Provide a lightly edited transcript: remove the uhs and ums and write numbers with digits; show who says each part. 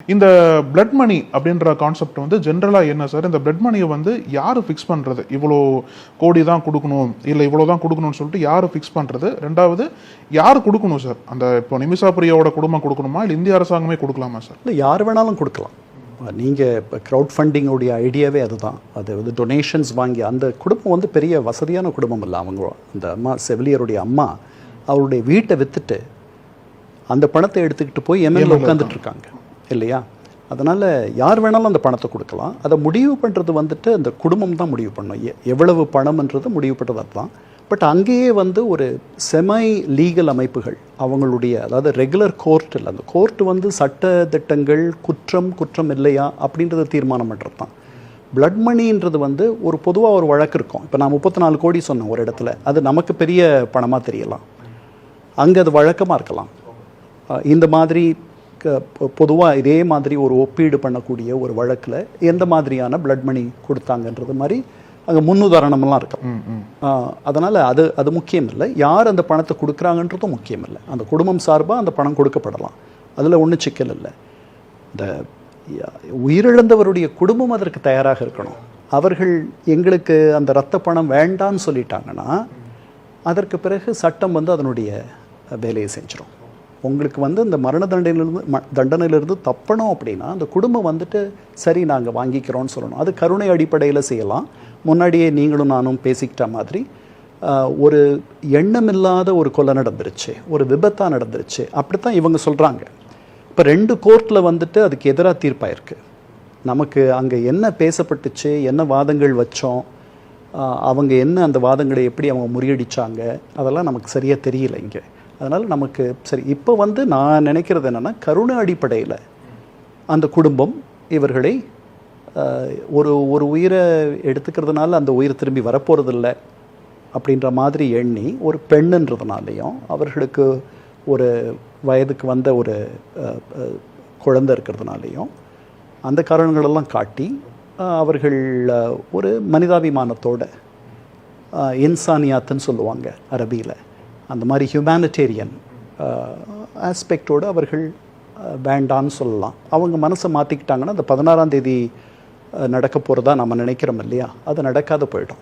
Speaker 1: இந்த பிளட் மணி அப்படின்ற கான்செப்ட் வந்து ஜென்ரலாக என்ன சார், இந்த பிளட் மணியை வந்து யார் ஃபிக்ஸ் பண்ணுறது? இவ்வளோ கோடி தான் கொடுக்கணும், இல்லை இவ்வளோ தான் கொடுக்கணும்னு சொல்லிட்டு யார் ஃபிக்ஸ் பண்ணுறது? ரெண்டாவது, யார் கொடுக்கணும் சார்? அந்த இப்போ நிமிஷா பிரியாவோட குடும்பம் கொடுக்கணுமா, இல்லை இந்திய அரசாங்கமே கொடுக்கலாமா சார்?
Speaker 2: இல்லை, யார் வேணாலும் கொடுக்கலாம். நீங்கள் இப்போ க்ரௌட் ஃபண்டிங்கோடைய ஐடியாவே அதுதான். அது வந்து டொனேஷன்ஸ் வாங்கி, அந்த குடும்பம் வந்து பெரிய வசதியான குடும்பம் இல்லை. அவங்க அந்த அம்மா, செவிலியருடைய அம்மா, அவருடைய வீட்டை விற்றுட்டு அந்த பணத்தை எடுத்துக்கிட்டு போய் எம்எல்ஏ உட்காந்துட்டு இருக்காங்க இல்லையா? அதனால் யார் வேணாலும் அந்த பணத்தை கொடுக்கலாம். அதை முடிவு பண்ணுறது வந்துட்டு அந்த குடும்பம் தான் முடிவு பண்ணணும். எவ்வளவு பணம்ன்றது முடிவு பண்ணுறது அதுதான். பட் அங்கேயே வந்து ஒரு செமை லீகல் அமைப்புகள் அவங்களுடைய, அதாவது ரெகுலர் கோர்ட் இல்லை, அந்த கோர்ட் வந்து சட்ட திட்டங்கள் குற்றம் இல்லையா அப்படின்றத தீர்மானம் பண்ணுறது தான். பிளட் மணின்றது வந்து ஒரு பொதுவாக ஒரு வழக்கு இருக்கும். இப்போ நான் 34 கோடி சொன்னேன் ஒரு இடத்துல, அது நமக்கு பெரிய பணமாக தெரியலாம், அங்கே அது வழக்கமாக இருக்கலாம். இந்த மாதிரி பொதுவாக இதே மாதிரி ஒரு ஒப்பீடு பண்ணக்கூடிய ஒரு வழக்கில் எந்த மாதிரியான பிளட் மணி கொடுத்தாங்கன்றது மாதிரி அங்கே முன்னுதாரணமெல்லாம் இருக்கும். அதனால் அது முக்கியம் இல்லை. யார் அந்த பணத்தை கொடுக்குறாங்கன்றதும் முக்கியம் இல்லை. அந்த குடும்பம் சார்பாக அந்த பணம் கொடுக்கப்படலாம், அதில் ஒன்றும் சிக்கல் இல்லை. இந்த உயிரிழந்தவருடைய குடும்பம் அதற்கு தயாராக இருக்கணும். அவர்கள் எங்களுக்கு அந்த இரத்த பணம் வேண்டான்னு சொல்லிட்டாங்கன்னா அதற்கு பிறகு சட்டம் வந்து அதனுடைய வேலையை செஞ்சிடும். உங்களுக்கு வந்து இந்த மரண தண்டனையிலிருந்து தப்பணும் அப்படின்னா அந்த குடும்பம் வந்துட்டு சரி நாங்கள் வாங்கிக்கிறோன்னு சொல்லணும். அது கருணை அடிப்படையில் செய்யலாம். முன்னாடியே நீங்களும் நானும் பேசிக்கிட்ட மாதிரி ஒரு எண்ணமில்லாத ஒரு கொலை நடந்துருச்சு, ஒரு விபத்தாக நடந்துருச்சு, அப்படித்தான் இவங்க சொல்கிறாங்க. இப்போ 2 கோர்ட்டில் வந்துட்டு அதுக்கு எதிராக தீர்ப்பாயிருக்கு. நமக்கு அங்கே என்ன பேசப்பட்டுச்சு, என்ன வாதங்கள் வச்சோம், அவங்க என்ன அந்த வாதங்களை எப்படி அவங்க முறியடித்தாங்க, அதெல்லாம் நமக்கு சரியாக தெரியல இங்கே. அதனால் நமக்கு சரி, இப்போ வந்து நான் நினைக்கிறது என்னென்னா, கருணை அடிப்படையில் அந்த குடும்பம் இவர்களை ஒரு உயிரை எடுத்துக்கிறதுனால அந்த உயிர் திரும்பி வரப்போகிறதில்ல அப்படின்ற மாதிரி எண்ணி, ஒரு பெண்ணுன்றதுனாலையும் அவர்களுக்கு ஒரு வயதுக்கு வந்த ஒரு குழந்தை இருக்கிறதுனாலையும் அந்த காரணங்களெல்லாம் காட்டி அவர்கள் ஒரு மனிதாபிமானத்தோட, இன்சானியாத்துன்னு சொல்லுவாங்க அரபியில், அந்த மாதிரி ஹியூமனிடேரியன் ஆஸ்பெக்டோடு அவர்கள் வேண்டான்னு சொல்லலாம். அவங்க மனசை மாற்றிக்கிட்டாங்கன்னா அந்த 16ஆம் தேதி நடக்க போகிறதா நம்ம நினைக்கிறோம் இல்லையா, அது நடக்காத போயிடும்.